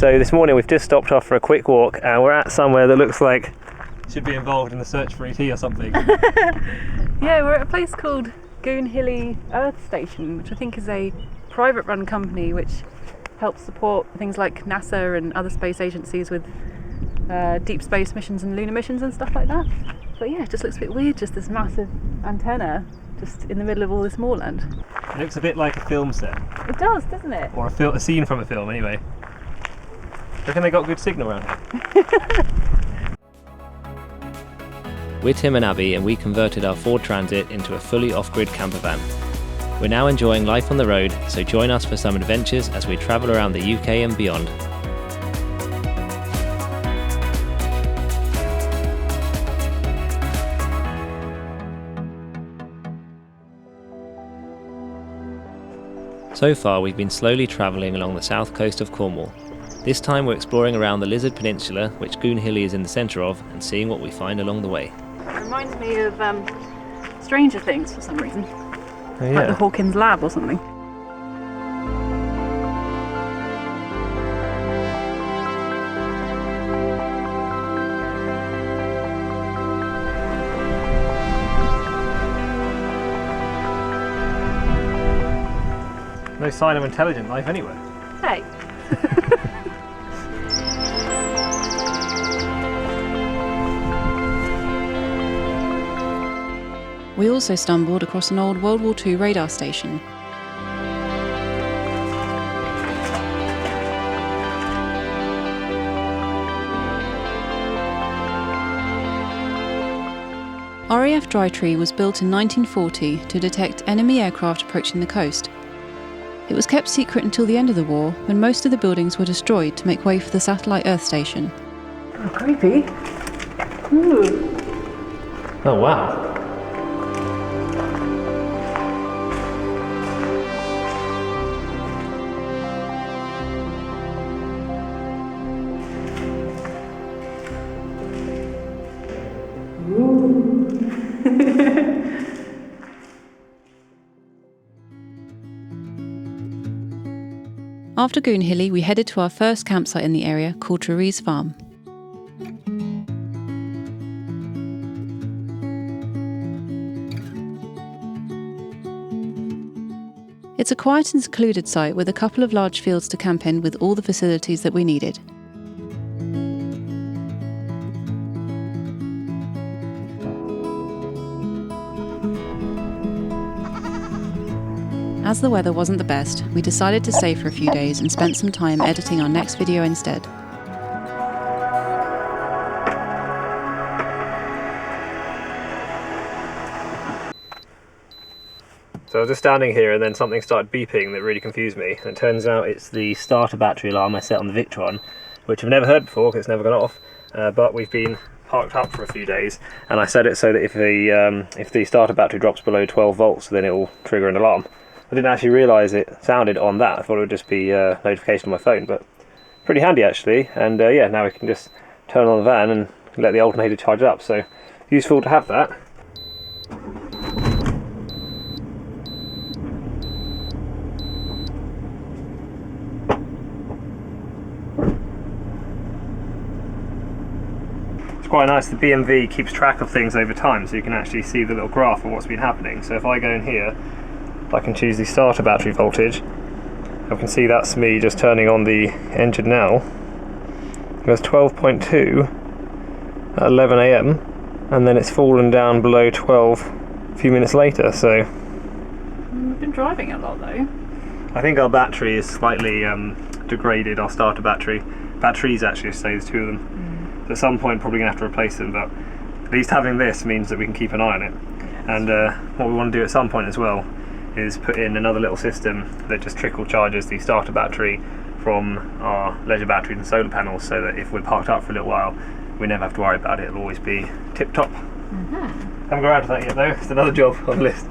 So this morning we've just stopped off for a quick walk and we're at somewhere that looks like should be involved in the search for ET or something. Yeah, we're at a place called Goonhilly Earth Station, which I think is a private run company which helps support things like NASA and other space agencies with deep space missions and lunar missions and stuff like that. But yeah, it just looks a bit weird, just this massive antenna just in the middle of all this moorland. It looks a bit like a film set. It does, doesn't it? Or a scene from a film anyway. Do you reckon they got good signal around here? We're Tim and Abby, and we converted our Ford Transit into a fully off-grid campervan. We're now enjoying life on the road, so join us for some adventures as we travel around the UK and beyond. So far we've been slowly travelling along the south coast of Cornwall. This time we're exploring around the Lizard Peninsula, which Goonhilly is in the centre of, and seeing what we find along the way. It reminds me of Stranger Things for some reason. Oh, yeah. Like the Hawkins lab or something. No sign of intelligent life anywhere. Hey. We also stumbled across an old World War II radar station. RAF Drytree was built in 1940 to detect enemy aircraft approaching the coast. It was kept secret until the end of the war, when most of the buildings were destroyed to make way for the satellite Earth Station. Oh, creepy. Ooh. Oh wow. After Goonhilly, we headed to our first campsite in the area called Therese Farm. It's a quiet and secluded site with a couple of large fields to camp in with all the facilities that we needed. As the weather wasn't the best, we decided to stay for a few days and spent some time editing our next video instead. So I was just standing here and then something started beeping that really confused me. And it turns out it's the starter battery alarm I set on the Victron, which I've never heard before because it's never gone off. But we've been parked up for a few days, and I set it so that if the starter battery drops below 12 volts, then it will trigger an alarm. I didn't actually realise it sounded on that. I thought it would just be a notification on my phone, but pretty handy actually. And yeah, now we can just turn on the van and let the alternator charge up. So useful to have that. It's quite nice. The BMV keeps track of things over time, so you can actually see the little graph of what's been happening. So if I go in here, I can choose the starter battery voltage. I can see that's me just turning on the engine now. It goes 12.2 at 11 AM, and then it's fallen down below 12 a few minutes later. So We've been driving a lot though. I think our battery is slightly degraded, our starter battery. Batteries actually, so there's two of them. So at some point probably going to have to replace them, but at least having this means that we can keep an eye on it. Yes. And what we want to do at some point as well is put in another little system that just trickle charges the starter battery from our leisure batteries and solar panels, so that if we're parked up for a little while, we never have to worry about it. It'll always be tip top. Haven't got around to that yet though. It's another job on the list.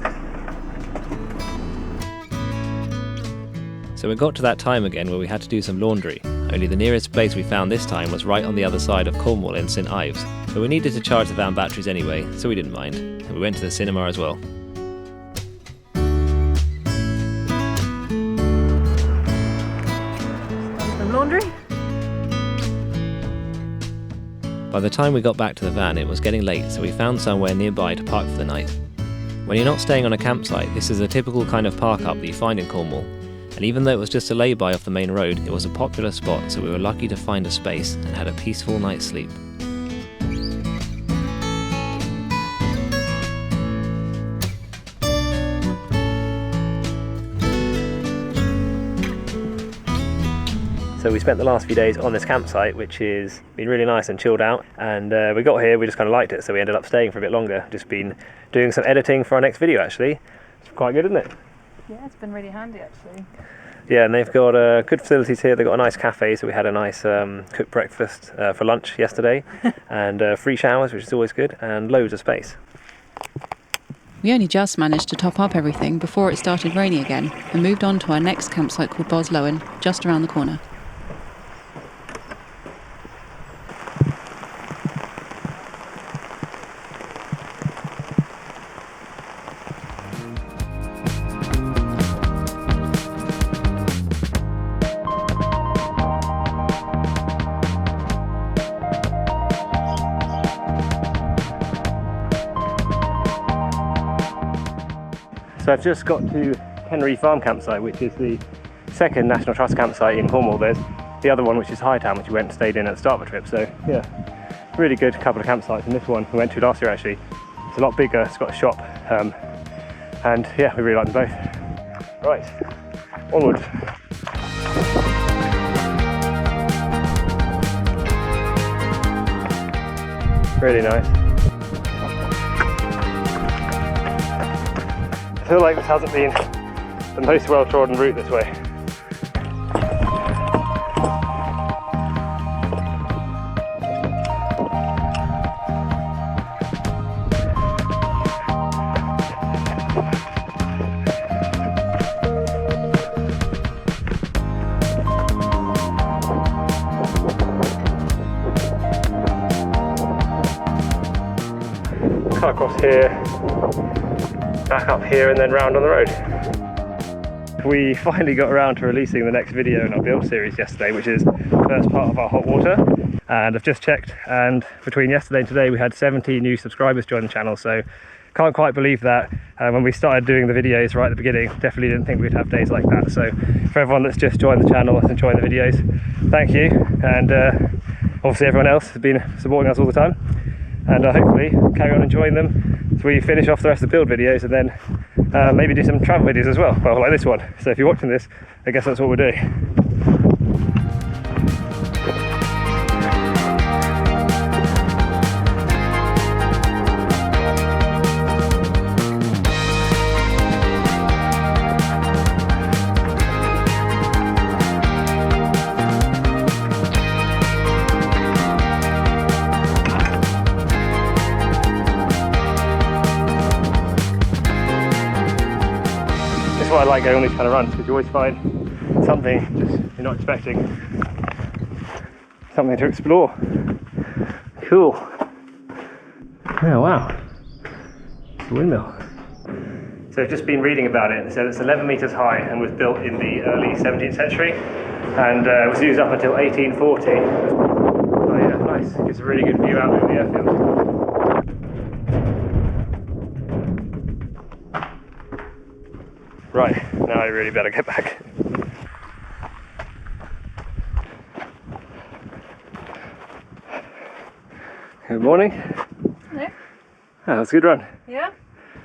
So we got to that time again where we had to do some laundry, only the nearest place we found this time was right on the other side of Cornwall in St Ives, but we needed to charge the van batteries anyway, so we didn't mind, and we went to the cinema as well. Some laundry? By the time we got back to the van, it was getting late, so we found somewhere nearby to park for the night. When you're not staying on a campsite, this is a typical kind of park up that you find in Cornwall. And even though it was just a lay-by off the main road, it was a popular spot, so we were lucky to find a space and had a peaceful night's sleep. So we spent the last few days on this campsite, which has been really nice and chilled out, and we got here, we just kind of liked it, so we ended up staying for a bit longer. Just been doing some editing for our next video actually. It's quite good, isn't it? Yeah, it's been really handy actually. Yeah, and they've got good facilities here. They've got a nice cafe, so we had a nice cooked breakfast for lunch yesterday, and free showers, which is always good, and loads of space. We only just managed to top up everything before it started raining again and moved on to our next campsite called Porthleven, just around the corner. So I've just got to Henry Farm campsite, which is the second National Trust campsite in Cornwall. There's the other one, which is Hightown, which we went and stayed in at the start of the trip. So yeah, really good couple of campsites. And this one we went to last year actually. It's a lot bigger, it's got a shop, and yeah, we really like them both. Right, onward. Really nice. I feel like this hasn't been the most well-trodden route this way. Cut across here, back up here, and then round on the road. We finally got around to releasing the next video in our build series yesterday, which is the first part of our hot water. And I've just checked, and between yesterday and today we had 70 new subscribers join the channel, so can't quite believe that. When we started doing the videos right at the beginning, definitely didn't think we'd have days like that. So for everyone that's just joined the channel and enjoying the videos, thank you. And obviously everyone else has been supporting us all the time, and hopefully carry on enjoying them as we finish off the rest of the build videos, and then maybe do some travel videos as well, like this one. So if you're watching this, I guess that's what we're doing. That's why I like going on these kind of runs, because you always find something just you're not expecting, something to explore. Cool. Oh wow, it's a windmill. So I've just been reading about it. It said it's 11 metres high and was built in the early 17th century, and was used up until 1840. Oh yeah, nice. Gives a really good view out over the airfield. Right, now I really better get back. Good morning. Hello. Oh, that was a good run. Yeah?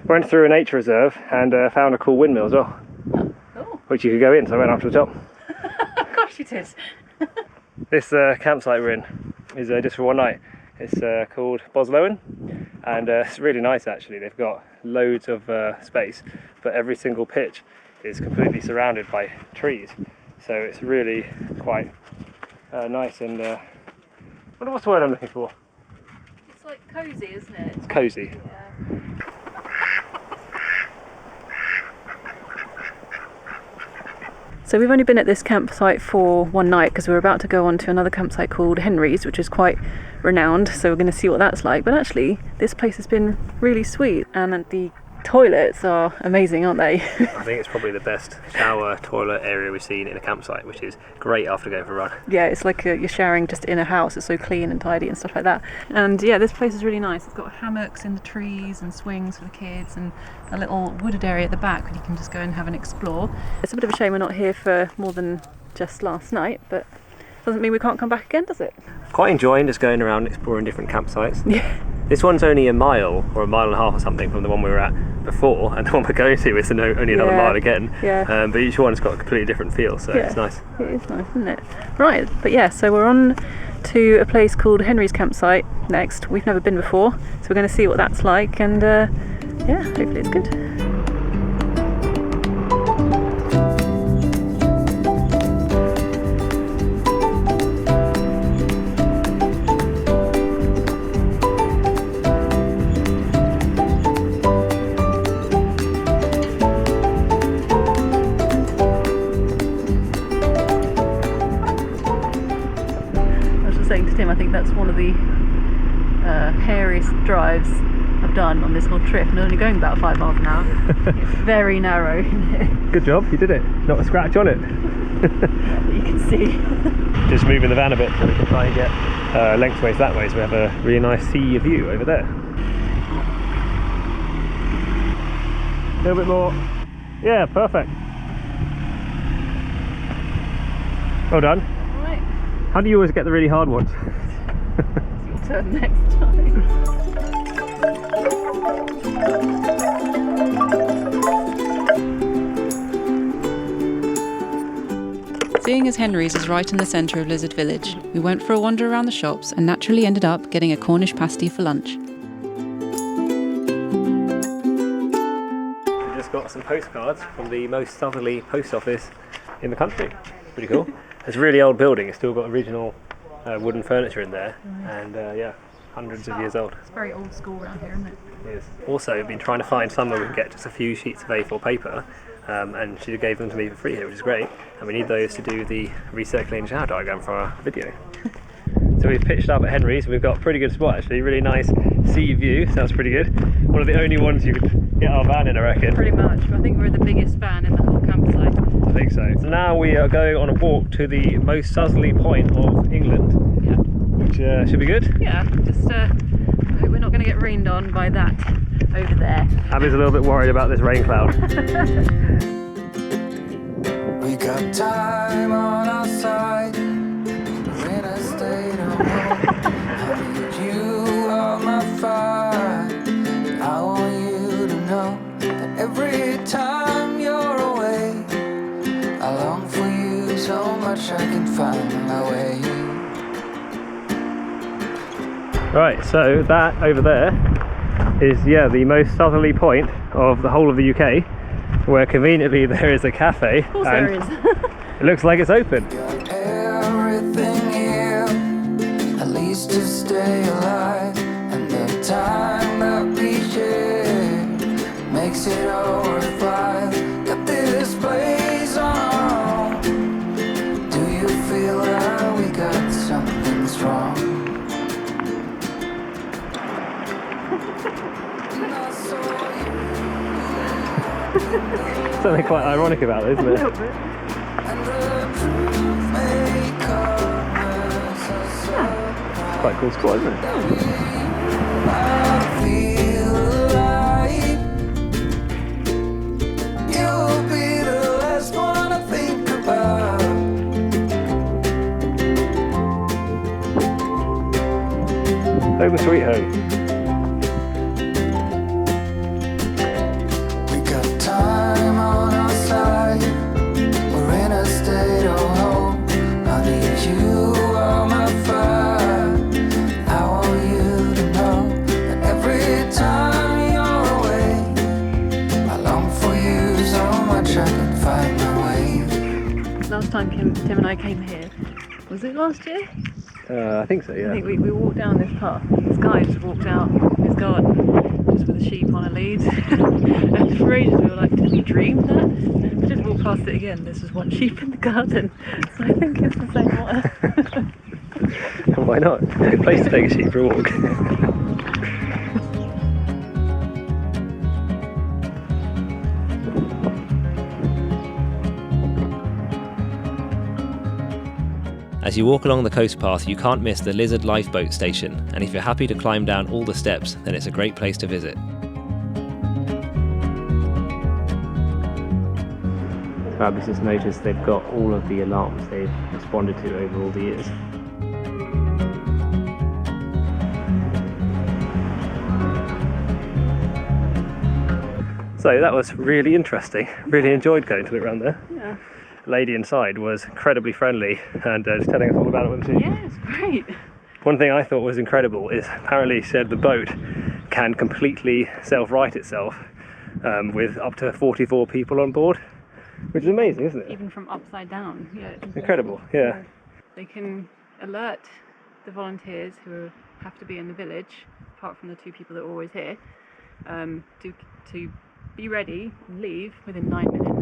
Went through a nature reserve and found a cool windmill as well. Cool. Which you could go in, so I went up to the top. Of course you did. This campsite we're in is just for one night. It's called Porthleven, and it's really nice actually. They've got loads of space, but every single pitch is completely surrounded by trees, so it's really quite nice and what's the word I'm looking for? It's like cosy, isn't it? It's cosy. Yeah. So we've only been at this campsite for one night because we're about to go on to another campsite called Henry's, which is quite renowned, so we're going to see what that's like. But actually this place has been really sweet, and the toilets are amazing, aren't they? I think it's probably the best shower toilet area we've seen in a campsite, which is great after going for a run. Yeah, it's like you're showering just in a house. It's so clean and tidy and stuff like that. And yeah, this place is really nice. It's got hammocks in the trees and swings for the kids and a little wooded area at the back where you can just go and have an explore. It's a bit of a shame we're not here for more than just last night, but doesn't mean we can't come back again, does it? Quite enjoying just going around exploring different campsites. Yeah. This one's only a mile or a mile and a half or something from the one we were at before, and the one we're going to is only another mile again. Yeah. But each one's got a completely different feel, so it's nice. It is nice, isn't it? Right, but yeah, so we're on to a place called Henry's Campsite next. We've never been before, so we're going to see what that's like, and yeah, hopefully it's good. I think that's one of the hairiest drives I've done on this whole trip, and only going about 5 miles an hour. It's very narrow in here. Good job, you did it. Not a scratch on it. That you can see. Just moving the van a bit so we can try and get lengthways that way, so we have a really nice sea view over there. A little bit more. Yeah, perfect. Well done. Right. How do you always get the really hard ones? It's your turn next time. Seeing as Henry's is right in the centre of Lizard Village, we went for a wander around the shops and naturally ended up getting a Cornish pasty for lunch. We just got some postcards from the most southerly post office in the country. Pretty cool. It's a really old building. It's still got original wooden furniture in there, and yeah, hundreds of years old. It's very old school around here, isn't it? It is. Also, we've been trying to find somewhere we can get just a few sheets of A4 paper, and she gave them to me for free here, which is great. And we need those to do the recirculating shower diagram for our video. So we've pitched up at Henry's. We've got a pretty good spot actually. Really nice sea view. Sounds pretty good. One of the only ones you could get our van in, I reckon. Pretty much. I think we're the biggest van in the whole campsite. I think so. So now we are going on a walk to the most southerly point of England, which should be good. Yeah, just I hope we're not going to get rained on by that over there. Abby's a little bit worried about this rain cloud. We got time on our side. We're in a state of home. I need you on my fire. I want you to know that every time you're away, I long for you so much I can find my way. Right, so that over there is the most southerly point of the whole of the UK, where conveniently there is a cafe. Of course there is. It looks like it's open. Got everything here, at least to stay alive, and the time that we share makes it all worthwhile. Got this place on our own. Do you feel that we got something strong? Something quite ironic about it, isn't it? A little bit. It's quite a cool spot, isn't it? I feel alive. You'll be the last one I think about. Home sweet home. We got time on our side. We're in a state of hope. I need you on my fire. I want you to know that every time you're away, I long for you so much I can find my way. Last time Tim and I came here, was it last year? I think so, yeah. I think we walked down this path. This guy just walked out his garden just with a sheep on a lead. And for ages we were like, did we dream that? And we just walked past it again. There's just one sheep in the garden. So I think it's the same one. Why not? Good place to take a sheep for a walk. As you walk along the coast path, you can't miss the Lizard Lifeboat Station, and if you're happy to climb down all the steps, then it's a great place to visit. I've just noticed they've got all of the alarms they've responded to over all the years. So that was really interesting. Really enjoyed going to look around there. Yeah. The lady inside was incredibly friendly and just telling us all about it, wasn't she? Yeah, it's great. One thing I thought was incredible is apparently she said the boat can completely self-right itself with up to 44 people on board. Which is amazing, isn't it? Even from upside down. Yeah, it's Incredible, yeah. They can alert the volunteers who have to be in the village, apart from the 2 people that are always here, to be ready and leave within 9 minutes.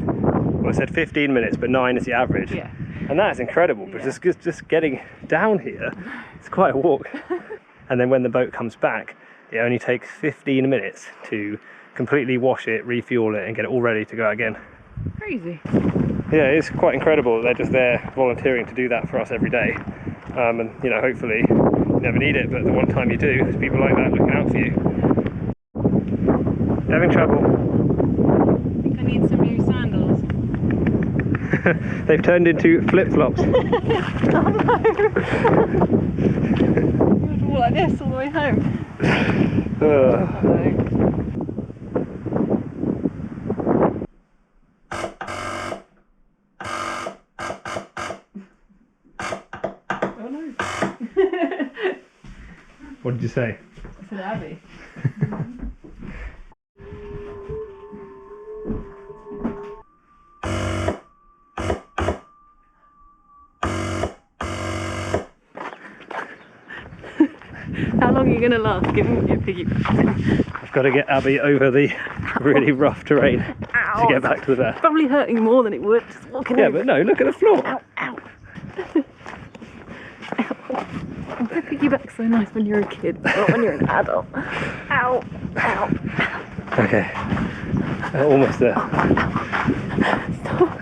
Well, I said 15 minutes, but 9 is the average. Yeah. And that is incredible, but just getting down here, it's quite a walk. And then when the boat comes back, it only takes 15 minutes to completely wash it, refuel it, and get it all ready to go again. Crazy. Yeah, it's quite incredible. They're just there volunteering to do that for us every day. And, you know, hopefully you never need it, but the one time you do, there's people like that looking out for you. Having trouble. I think I need some new sandals. They've turned into flip-flops. Oh no! You have to walk like this all the way home. What did you say? I said Abby. How long are you going to last? Give me your piggyback. I've got to get Abby over the really rough terrain to get back to the vet. Probably hurting more than it would just walking Yeah, over. but no, look at the floor. Ow, ow. Why piggyback's so nice when you're a kid, not when you're an adult. Ow, ow. Okay, almost there. Stop.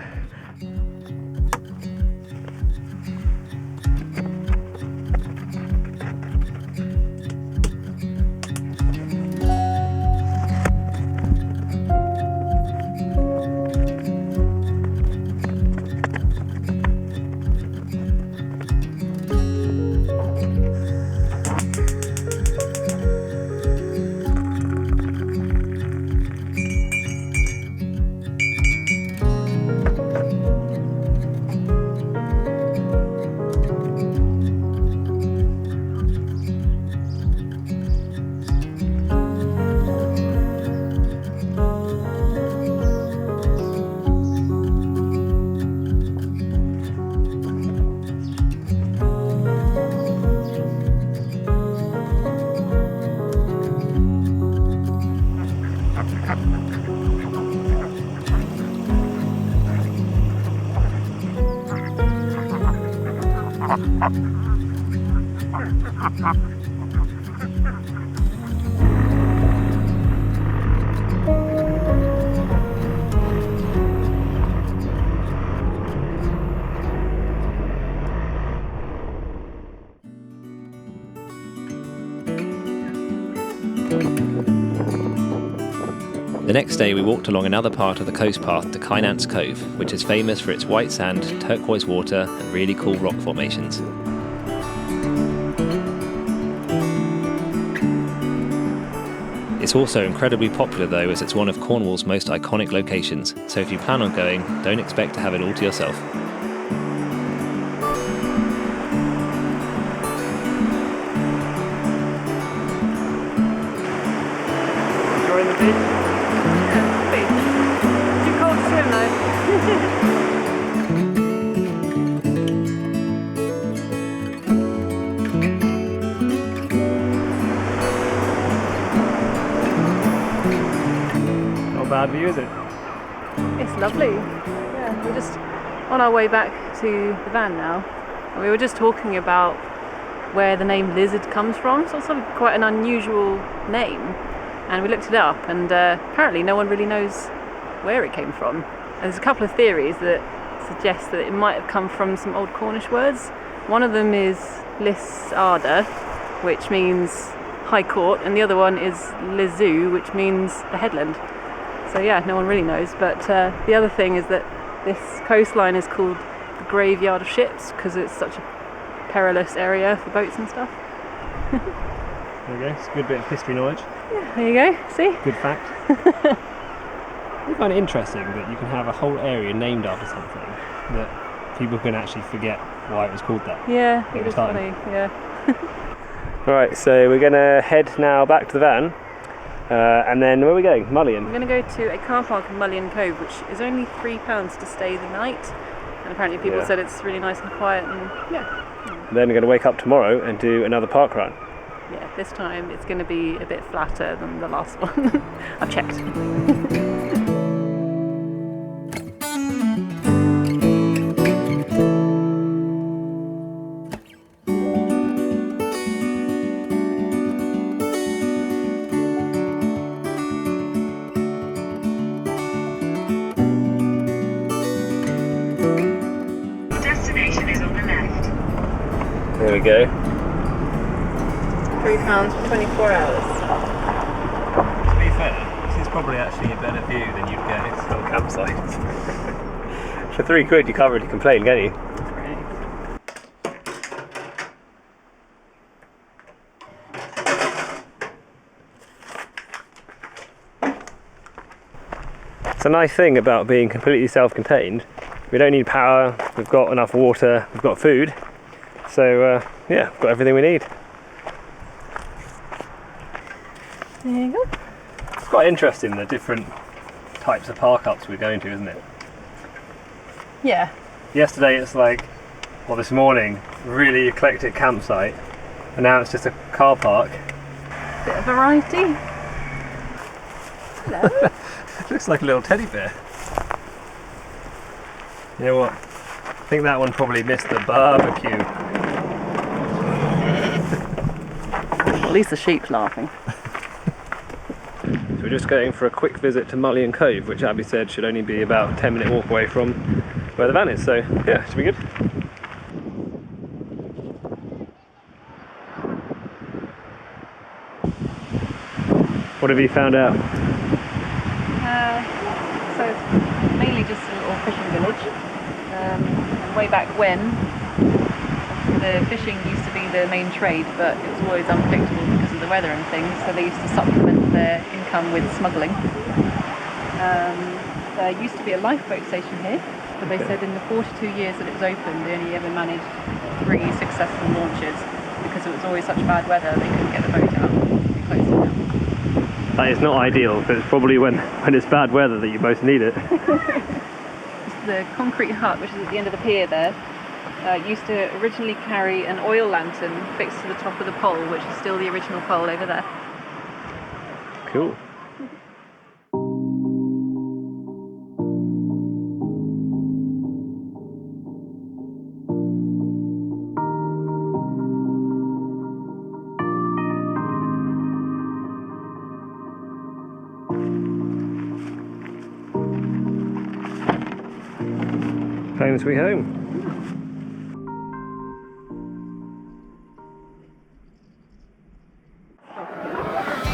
The next day we walked along another part of the coast path to Kynance Cove, which is famous for its white sand, turquoise water and really cool rock formations. It's also incredibly popular though, as it's one of Cornwall's most iconic locations, so if you plan on going, don't expect to have it all to yourself. Enjoying the beach? Yeah, beach. Too cold to swim though. Not a bad view, is it? It's lovely. Yeah, we're just on our way back to the van now. And we were just talking about where the name Lizard comes from. So it's sort of quite an unusual name. And we looked it up, and apparently no one really knows where it came from. And there's a couple of theories that suggest that it might have come from some old Cornish words, One of them is Lisarda, which means High Court, and the other one is Lizu, which means the headland. So yeah, no one really knows. But the other thing is that this coastline is called the Graveyard of Ships because it's such a perilous area for boats and stuff. There we go, it's a good bit of history knowledge. Yeah, there you go, see? Good fact. I find it interesting that you can have a whole area named after something that people can actually forget why it was called that. Yeah, At it the was time. funny, yeah. Alright, so we're going to head now back to the van, and then where are we going? Mullion? We're going to go to a car park in Mullion Cove, which is only £3 to stay the night. And apparently people Yeah. said it's really nice and quiet, and yeah. Then we're going to wake up tomorrow and do another park run. Yeah, this time it's going to be a bit flatter than the last one. I've checked. Destination is on the left. There we go. £3 for 24 hours. To be fair, this is probably actually a better view than you'd get at some campsites. For £3 you can't really complain, can you? It's a nice thing about being completely self-contained. We don't need power, we've got enough water, we've got food. So yeah, we've got everything we need. There you go. It's quite interesting the different types of park-ups we're going to, isn't it? Yeah. Yesterday it's like, well this morning, really eclectic campsite, and now it's just a car park. Bit of variety. Hello. It looks like a little teddy bear. You know what? I think that one probably missed the barbecue. At least the sheep's laughing. So we're just going for a quick visit to Mullion Cove, which Abby said should only be about a 10-minute walk away from where the van is, so yeah, should be good. What have you found out? So it's mainly just a little fishing village. And way back when, the fishing used to be the main trade, but it was always unpredictable because of the weather and things, so they used to supplement their income with smuggling. There used to be a lifeboat station here, but they said in the 42 years that it was open, they only ever managed 3 successful launches because it was always such bad weather they couldn't get the boat out. They closed it down. That is not ideal, but it's probably when it's bad weather that you most need it. The concrete hut, which is at the end of the pier there, used to originally carry an oil lantern fixed to the top of the pole, which is still the original pole over there. Cool. Home sweet home.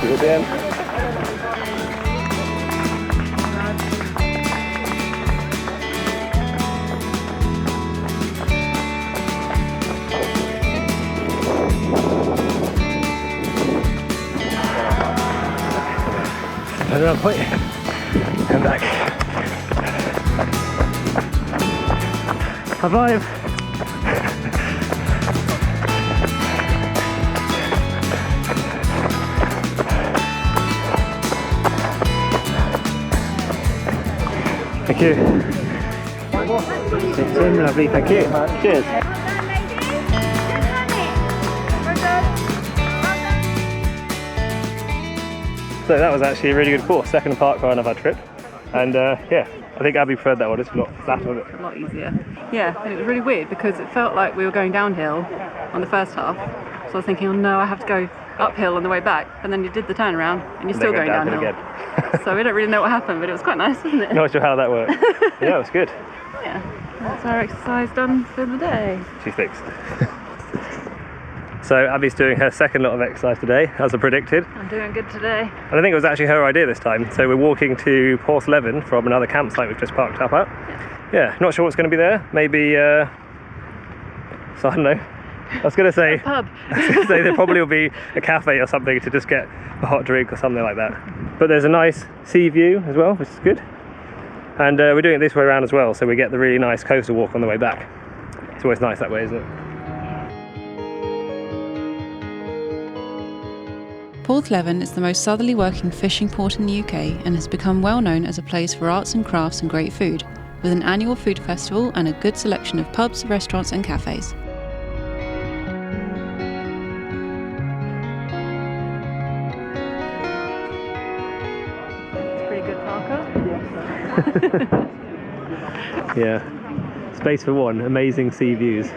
See you again. Turn around, point. Come back. High five. Thank you. It's lovely, thank you. Cheers. So that was actually a really good course, second park run of our trip. And yeah, I think Abby preferred that one, it's a lot flatter, wasn't it? A lot easier. Yeah, and it was really weird because it felt like we were going downhill on the first half. So I was thinking, oh no, I have to go uphill on the way back. And then you did the turnaround and you're still going downhill. Again. So we don't really know what happened, but it was quite nice, wasn't it? Not sure how that worked. Yeah, it was good. Yeah. That's our exercise done for the day. She's fixed. So Abby's doing her second lot of exercise today, as I predicted. I'm doing good today. And I think it was actually her idea this time. So we're walking to Porthleven from another campsite we've just parked up at. Yeah, not sure what's going to be there. Maybe, so I don't know. I was going to say, Pub. there probably will be a cafe or something to just get a hot drink or something like that. But there's a nice sea view as well, which is good. And we're doing it this way around as well, so we get the really nice coastal walk on the way back. It's always nice that way, isn't it? Porthleven is the most southerly working fishing port in the UK and has become well known as a place for arts and crafts and great food, with an annual food festival and a good selection of pubs, restaurants and cafes. Pretty good parker. Yeah. Space for one, amazing sea views.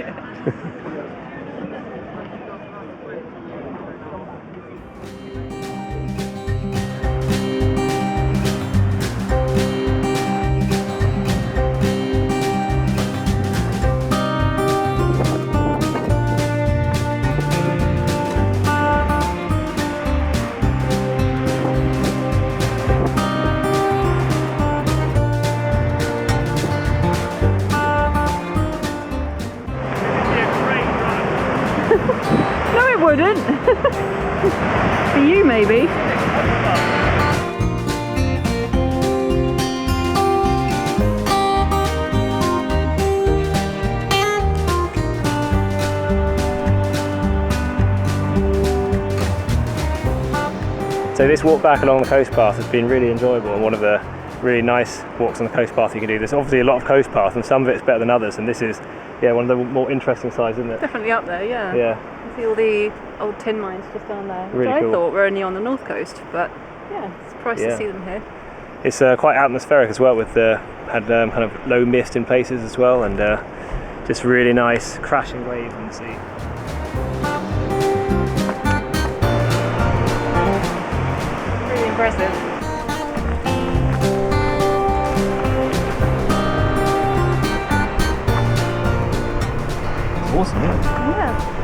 No, it wouldn't. For you, maybe. So this walk back along the coast path has been really enjoyable and one of the really nice walks on the coast path you can do. There's obviously a lot of coast path and some of it's better than others, and this is one of the more interesting sides, isn't it? Definitely up there, yeah. Yeah. You see all the old tin mines just down there, Really which cool. I thought were only on the north coast, but yeah, surprised to see them here. It's quite atmospheric as well, with had kind of low mist in places as well, and just really nice crashing waves on the sea. Really impressive. Awesome, yeah. Yeah.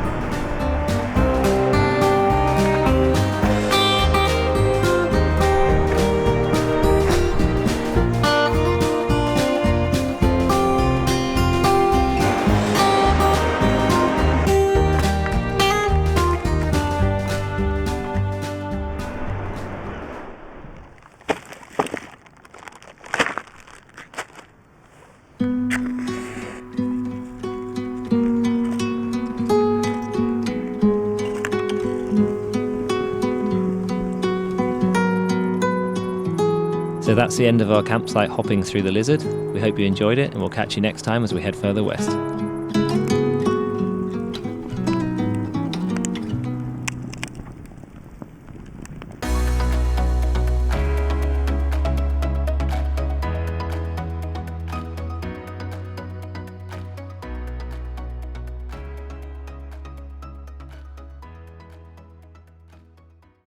So that's the end of our campsite hopping through the Lizard. We hope you enjoyed it, and we'll catch you next time as we head further west.